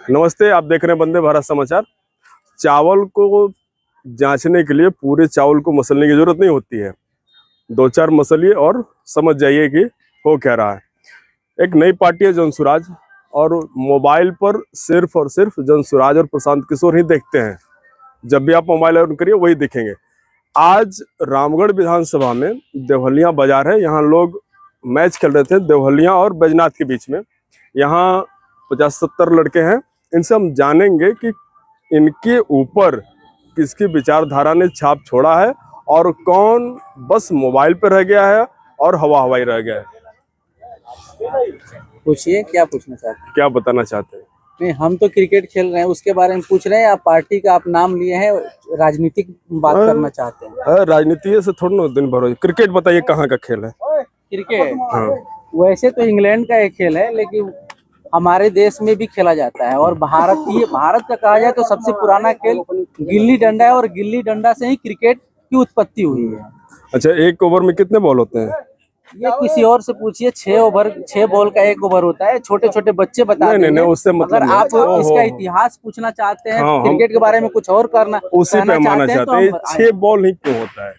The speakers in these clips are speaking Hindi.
नमस्ते, आप देख रहे हैं वंदे भारत समाचार। चावल को जांचने के लिए पूरे चावल को मसलने की जरूरत नहीं होती है। दो चार मसलिए और समझ जाइए कि हो क्या रहा है। एक नई पार्टी है जनसुराज, और मोबाइल पर सिर्फ और सिर्फ जनसुराज और प्रशांत किशोर ही देखते हैं। जब भी आप मोबाइल ऑन करिए वही दिखेंगे। आज रामगढ़ विधानसभा में देवहलिया बाजार है, यहाँ लोग मैच खेल रहे थे देवहलिया और बैजनाथ के बीच में। यहाँ 50-70 लड़के हैं। इनसे हम जानेंगे कि इनके ऊपर किसकी विचारधारा ने छाप छोड़ा है और कौन बस मोबाइल पर रह गया है और हवा हवाई रह गया है। पूछिए, क्या पूछना चाहते हैं? क्या बताना चाहते हैं? नहीं, हम तो क्रिकेट खेल रहे हैं, उसके बारे में पूछ रहे हैं। आप पार्टी का आप नाम लिए हैं, राजनीतिक बात करना चाहते हैं? राजनीति से थोड़ा ना दिन भर हो। क्रिकेट बताइए कहाँ का खेल है? क्रिकेट हाँ। वैसे तो इंग्लैंड का एक खेल है, लेकिन हमारे देश में भी खेला जाता है। और भारत का कहा जाए तो सबसे पुराना खेल गिल्ली डंडा है, और गिल्ली डंडा से ही क्रिकेट की उत्पत्ति हुई है। अच्छा, एक ओवर में कितने बॉल होते हैं? ये किसी और से पूछिए। 6 बॉल का 1 ओवर होता है। छोटे छोटे बच्चे बता देंगे। नहीं, उससे मतलब अगर आप इसका इतिहास पूछना चाहते हैं, हाँ, क्रिकेट के बारे में कुछ और करना उसी पे मानना चाहते हैं। 6 बॉल ही क्यों होता है?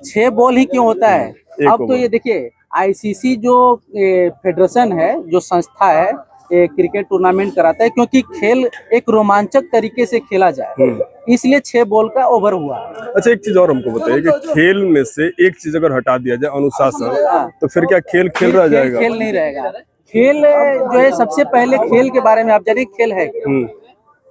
6 बॉल ही क्यों होता है? अब तो ये देखिए, आईसीसी जो फेडरेशन है, जो संस्था है, क्रिकेट टूर्नामेंट कराता है, क्योंकि खेल एक रोमांचक तरीके से खेला जाए, इसलिए 6 बॉल का ओवर हुआ। अच्छा, एक चीज और हमको बताइए कि खेल में से एक चीज अगर हटा दिया जाए, अनुशासन, तो फिर क्या खेल रह जाएगा? खेल नहीं रहेगा। खेल जो है, सबसे पहले खेल के बारे में आप जानिए, खेल है क्या?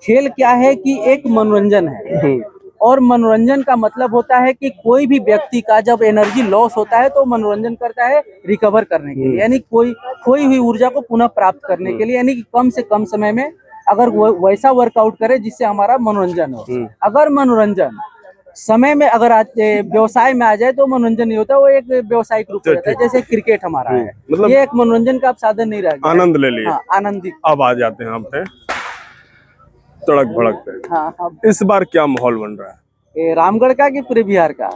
खेल क्या है कि एक मनोरंजन है, और मनोरंजन का मतलब होता है कि कोई भी व्यक्ति का जब एनर्जी लॉस होता है तो मनोरंजन करता है रिकवर करने के लिए, यानी खोई हुई ऊर्जा को पुनः प्राप्त करने के लिए, यानी कि कम से कम समय में अगर वो वैसा वर्कआउट करे जिससे हमारा मनोरंजन हो। अगर मनोरंजन समय में अगर व्यवसाय में आ जाए तो मनोरंजन नहीं होता, वो एक व्यवसायिक रूप में रहता है। जैसे क्रिकेट हमारा है, मतलब ये एक मनोरंजन का आप साधन नहीं रह गया। आनंद ले लिए। हाँ, आनंदित। अब आ जाते हैं हम पे तड़क भड़क पे। हाँ, इस बार क्या माहौल बन रहा है? रामगढ़ का कि पूरे बिहार का?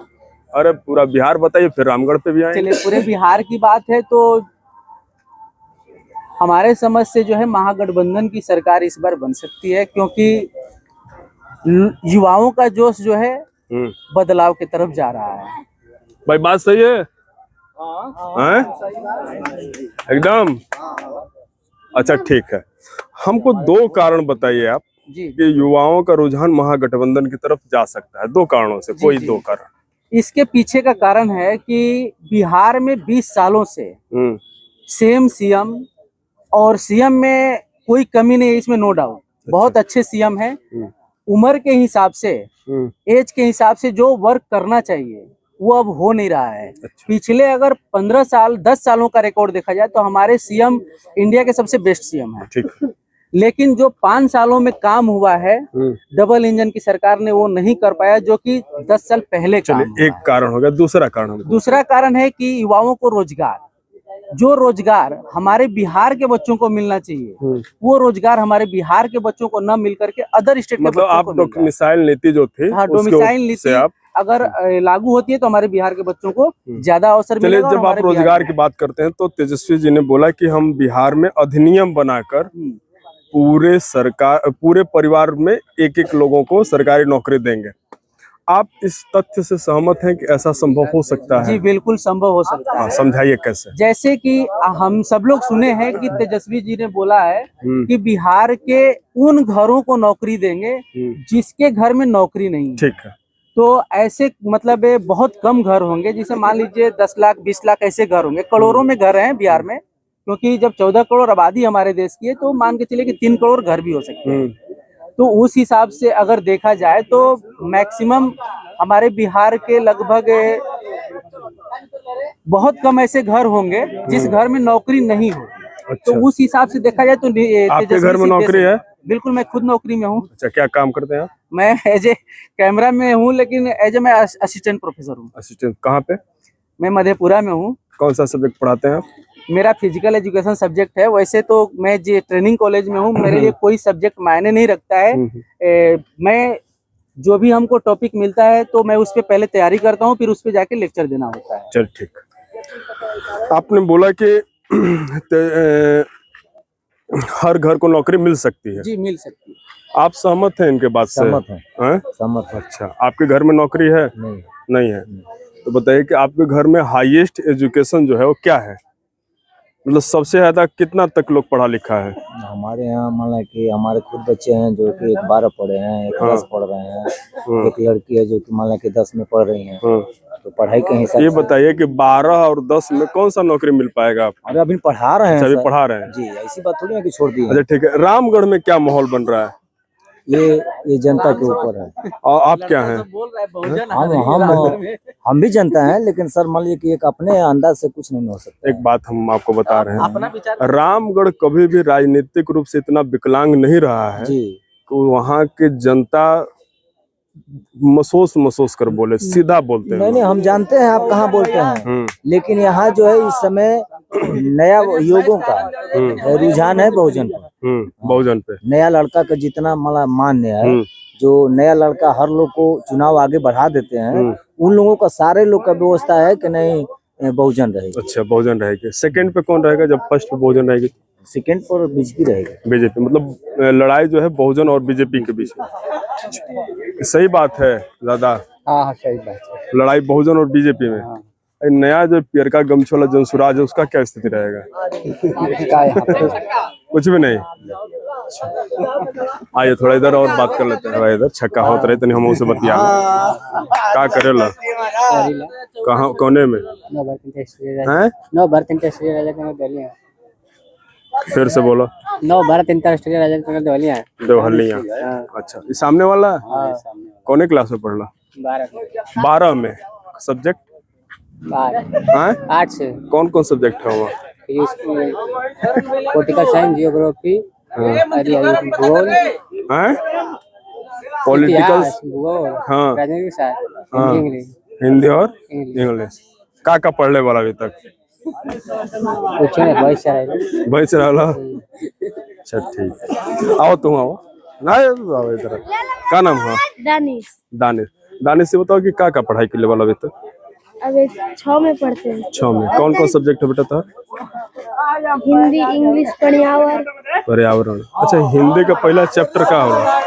अरे पूरा बिहार बताइए, फिर रामगढ़ पे भी आएंगे। चलिए, पूरे बिहार की बात है तो हमारे समझ से जो है महागठबंधन की सरकार इस बार बन सकती है, क्योंकि युवाओं का जोश जो है बदलाव की तरफ जा रहा है। भाई बात सही है? हाँ, एकदम। अच्छा ठीक है, हमको 2 कारण बताइए आप जी कि युवाओं का रुझान महागठबंधन की तरफ जा सकता है। 2 कारणों से, कोई 2 कारण। इसके पीछे का कारण है कि बिहार में 20 सालों से सेम सीएम, और सीएम में कोई कमी नहीं है, इसमें नो डाउट। बहुत अच्छे सीएम है। उम्र के हिसाब से, एज के हिसाब से जो वर्क करना चाहिए वो अब हो नहीं रहा है। पिछले अगर 15 साल 10 सालों का रिकॉर्ड देखा जाए तो हमारे सीएम इंडिया के सबसे बेस्ट सीएम है। ठीक। लेकिन जो 5 सालों में काम हुआ है, डबल इंजन की सरकार ने वो नहीं कर पाया, जो कि 10 साल पहले काम हुआ। एक कारण हो गया। दूसरा कारण है कि युवाओं को रोजगार, जो रोजगार हमारे बिहार के बच्चों को मिलना चाहिए, वो रोजगार हमारे बिहार के बच्चों को न मिल करके अदर स्टेट के बच्चों को मिल रहा है। डोमिसाइल नीति जो थी, हाँ, डोमिसाइल नीति अगर लागू होती है तो हमारे बिहार के बच्चों को ज्यादा अवसर मिलेगा। जब आप रोजगार की बात करते हैं तो तेजस्वी जी ने बोला कि हम बिहार में अधिनियम बनाकर पूरे परिवार में एक लोगों को सरकारी नौकरी देंगे। आप इस तथ्य से सहमत हैं कि ऐसा संभव हो सकता है? जी बिल्कुल संभव हो सकता है। समझाइए कैसे। जैसे कि हम सब लोग सुने हैं कि तेजस्वी जी ने बोला है कि बिहार के उन घरों को नौकरी देंगे जिसके घर में नौकरी नहीं। ठीक है। तो ऐसे मतलब बहुत कम घर होंगे, जिसे मान लीजिए 10 लाख 20 लाख ऐसे घर होंगे। करोड़ों में घर हैं बिहार में, क्योंकि जब 14 करोड़ आबादी हमारे देश की है तो मान के चलिए कि 3 करोड़ घर भी हो सकते हैं। तो उस हिसाब से अगर देखा जाए तो मैक्सिमम हमारे बिहार के लगभग बहुत कम ऐसे घर होंगे जिस घर में नौकरी नहीं हो। अच्छा। तो उस हिसाब से देखा जाए तो आपके घर में नौकरी है? बिल्कुल, मैं खुद नौकरी में हूँ। अच्छा, क्या काम करते हैं आप? मैं एज ए कैमरा में हूँ, लेकिन एज ए मैं असिस्टेंट प्रोफेसर हूँ। असिस्टेंट कहाँ पे? मैं मधेपुरा में हूँ। कौन सा सब्जेक्ट पढ़ाते हैं आप? मेरा फिजिकल एजुकेशन सब्जेक्ट है। वैसे तो मैं जो ट्रेनिंग कॉलेज में हूँ, मेरे लिए कोई सब्जेक्ट मायने नहीं रखता है। मैं जो भी हमको टॉपिक मिलता है तो मैं उस पर पहले तैयारी करता हूँ, फिर उस पर जाके लेक्चर देना होता है। चल ठीक। आपने बोला कि हर घर को नौकरी मिल सकती है। जी मिल सकती है। आप सहमत हैं इनके बात से? सहमत हैं। हैं? सहमत है। अच्छा, आपके घर में नौकरी है? नहीं। नहीं है। तो बताइए कि आपके घर में हाईएस्ट एजुकेशन जो है वो क्या है? मतलब सबसे ज्यादा कितना तक लोग पढ़ा लिखा है? हमारे यहाँ मान कि हमारे खुद बच्चे हैं जो कि 12 पढ़े हैं, एक 10 पढ़ रहे हैं, एक लड़की है जो कि मान कि 10 में पढ़ रही है। तो पढ़ाई के हिसाब ये से बताइए कि 12 और 10 में कौन सा नौकरी मिल पाएगा आपको? अरे अभी पढ़ा रहे हैं अच्छा, अभी सर। पढ़ा रहे हैं जी, ऐसी बात थोड़ी है कि छोड़ दिए। अच्छा ठीक है। रामगढ़ में क्या माहौल बन रहा है? ये जनता के ऊपर है। और आप क्या हैं? बोल रहा है बहुजन हम भी जनता हैं, लेकिन सर मान लीजिए कि एक अपने अंदाज से कुछ नहीं हो सकता। एक बात हम आपको बता रहे अपना हैं, विचार रामगढ़ कभी भी राजनीतिक रूप से इतना विकलांग नहीं रहा है जी। कि वहाँ की जनता महसूस कर बोले, सीधा बोलते हैं। नहीं, हम जानते हैं आप कहाँ बोलते हैं, लेकिन यहाँ जो है इस समय नया युगों का रुझान है बहुजन पर। बहुजन पे नया लड़का का जितना मतलब मान्य है, जो नया लड़का हर लोग को चुनाव आगे बढ़ा देते हैं, उन लोगों का सारे लोग का व्यवस्था है कि नहीं बहुजन रहेगी। अच्छा, बहुजन रहेगी। सेकंड पे कौन रहेगा जब फर्स्ट पे बहुजन रहेगी? सेकंड पर बीजेपी रहेगी। बीजेपी। मतलब लड़ाई जो है बहुजन और बीजेपी के बीच में। सही बात है दादा? हाँ सही बात है। लड़ाई बहुजन और बीजेपी में। नया जो पियरका गमछा वाला जनसुराज है उसका क्या स्थिति रहेगा? कुछ भी नहीं। आइए थोड़ा इधर और बात कर लेते हैं। इधर छक्का होता रहे तनी हम उनसे बतिया क्या करेला कहाँ कोने में हैं? नव भारत इंडस्ट्रियल राजा फिर से बोलो। नव भारत इंडस्ट्रियल राजा देवलिया देवहलिया। अच्छा, ये सामने वाला है? कौने क्लास में पढ़ ला? 12 में। सब्जेक्ट? आर्ट्स। कौन कौन सब्जेक्ट है वहाँ? पॉलिटिकल साइंस, जियोग्राफी, भूगोल, पॉलिटिकल, भूगोल, हाँ, राजनीतिक शास्त्र, इंग्लिश, हिंदी और इंग्लिश। का पढ़ ले वाला अभी तक? कुछ नहीं, भाई से रहला। अच्छा ठीक, आओ तुम आओ ना, आओ इधर। क्या नाम है? दानिश। दानिश। दानिश से बताओ कि का पढ़ाई के लेवल अभी तक? अभी 6 में पढ़ते हैं। 6 में। कौन कौन सब्जेक्ट है बेटा था? हिंदी, इंग्लिश, पर्यावरण। अच्छा, हिंदी का पहला चैप्टर क्या होगा?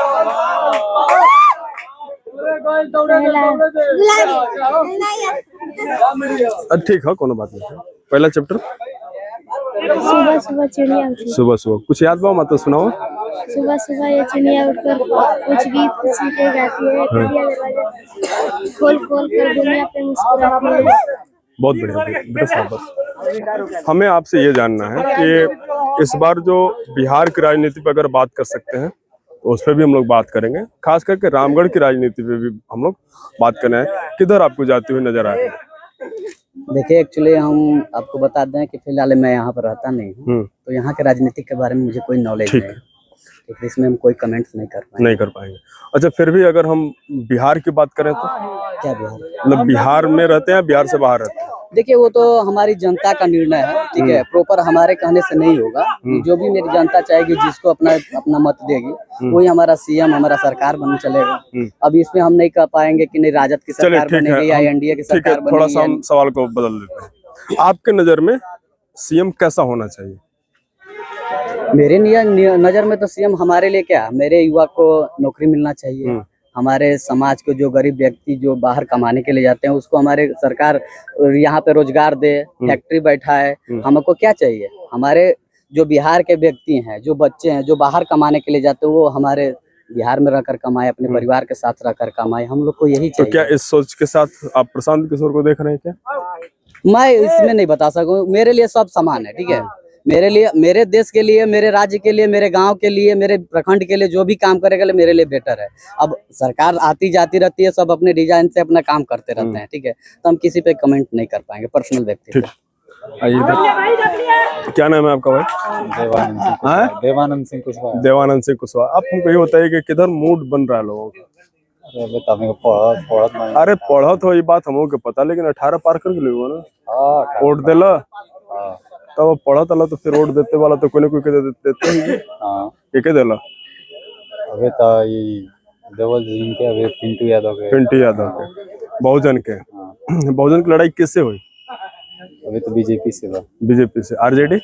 ठीक है, कोनो बात नहीं। पहला चैप्टर सुबह सुबह चिड़िया उठी। सुबह सुबह कुछ याद बा? मतलब सुनाओ। सुबह सुबह ये चिड़िया उठकर कुछ गीत खुशी के गाती है, खिड़कियां दरवाजे खोल खोल कर दुनिया पे मुस्कुराती है। बहुत बढ़िया बेटा, शाबाश। हमें आपसे ये जानना है कि इस बार जो बिहार की राजनीति पर अगर बात कर सकते हैं तो उस पर भी हम लोग बात करेंगे। खास करके रामगढ़ की राजनीति पे भी हम लोग बात करना है। किधर आपको जाती हुई नजर आ रही है? देखिए, एक्चुअली हम आपको बता दें कि फिलहाल मैं यहाँ पर रहता नहीं हूँ, तो यहाँ के राजनीतिक के बारे में मुझे कोई नॉलेज नहीं है, इसमें हम कोई कमेंट्स नहीं कर पाएंगे। अच्छा, फिर भी अगर हम बिहार की बात करें तो क्या बिहार मतलब बिहार में रहते हैं, बिहार से बाहर रहते हैं? देखिए, वो तो हमारी जनता का निर्णय है, ठीक है, प्रॉपर हमारे कहने से नहीं होगा। जो भी मेरी जनता चाहेगी, जिसको अपना मत देगी, वही हमारा सीएम, हमारा सरकार बन चलेगा। अब इसमें हम नहीं कह पाएंगे कि नहीं राजद की सरकार बनेगी या एनडीए की सरकार बनेगी। थोड़ा सा हम सवाल को बदल देते हैं। आपके नजर में सीएम कैसा होना चाहिए? मेरे नजर में तो सीएम हमारे लिए क्या, मेरे युवा को नौकरी मिलना चाहिए। हमारे समाज को जो गरीब व्यक्ति जो बाहर कमाने के लिए जाते हैं, उसको हमारे सरकार यहाँ पे रोजगार दे, फैक्ट्री बैठाए। हमको क्या चाहिए? हमारे जो बिहार के व्यक्ति हैं, जो बच्चे हैं, जो बाहर कमाने के लिए जाते हैं, वो हमारे बिहार में रहकर कमाए, अपने परिवार के साथ रहकर कमाए। हम लोग को यही चाहिए। तो क्या इस सोच के साथ आप प्रशांत किशोर को देख रहे हैं क्या? मैं इसमें नहीं बता सकूं। मेरे लिए सब समान है, ठीक है। मेरे लिए, मेरे देश के लिए, मेरे राज्य के लिए, मेरे गांव के लिए, मेरे प्रखंड के लिए जो भी काम करेगा मेरे लिए बेटर है। अब सरकार आती जाती रहती है, सब अपने डिजाइन से अपना काम करते रहते हैं, ठीक है, तो हम किसी पे कमेंट नहीं कर पाएंगे, पर्सनल व्यक्ति पे। आइए, क्या नाम है आपका भाई? देवानंद सिंह कुशवाहा। देवानंद सिंह कुशवाहा। आप हमको ये बताइए कि किधर मूड बन रहा है लोगों का? अरे पढ़ा तो ये बात हम के पता, लेकिन 18 पार कर गए हो ना, वोट देला तब पढ़ा तला तो फिर वोट देते वाला तो कोई ना कोई देते ही। के देला अबे तो ये देवल जी के, अबे पिंटू यादव के बहुजन के। बहुजन की लड़ाई किससे हुई? अभी तो बीजेपी से। बीजेपी से। आरजेडी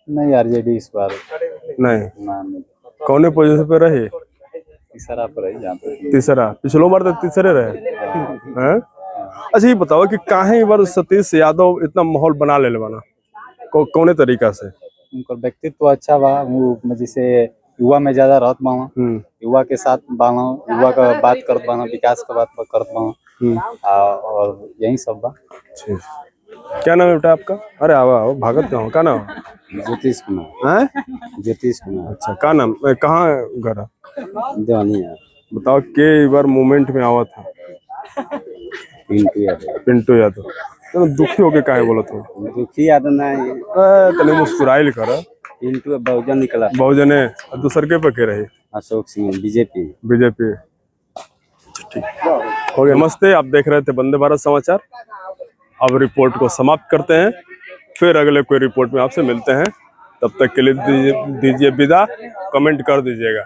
नहीं, आरजेडी इस बार नहीं, कौन पोजीशन पे रहे? तीसरा पर है यहाँ पे। तीसरा, पिछलो बार तो तीसरे रहे हैं। अच्छा ये बताओ कि काहे बार सतीश यादव इतना माहौल बना ले बना कौने तरीका से? उनका व्यक्तित्व अच्छा बा, वो जैसे युवा में ज्यादा रहत बा, युवा के साथ बाना, युवा का बात करत बाना, विकास का बात करत बाना, और यही सब बा। क्या नाम है बेटा आपका? अरे आओ भागत कहाँ, क्या नाम? ज्योतिष कुमार। हैं? ज्योतिष कुमार। अच्छा, क्या नाम, कहाँ घर है? देवानी है। बताओ के बार मूवमेंट में आवा था? पिंटू यादव। तो दुखी होके काहे बोलत हो? दुखी यादव नहीं, तने मुस्कुराइल कर। पिंटू बहुजन निकला। बहुजन है, दूसर के पके रहे? अशोक सिंह, बीजेपी। ठीक हो गया, नमस्ते। आप देख रहे थे वंदे भारत समाचार। अब रिपोर्ट को समाप्त करते हैं, फिर अगले कोई रिपोर्ट में आपसे मिलते हैं। तब तक के लिए दीजिए विदा। कमेंट कर दीजिएगा।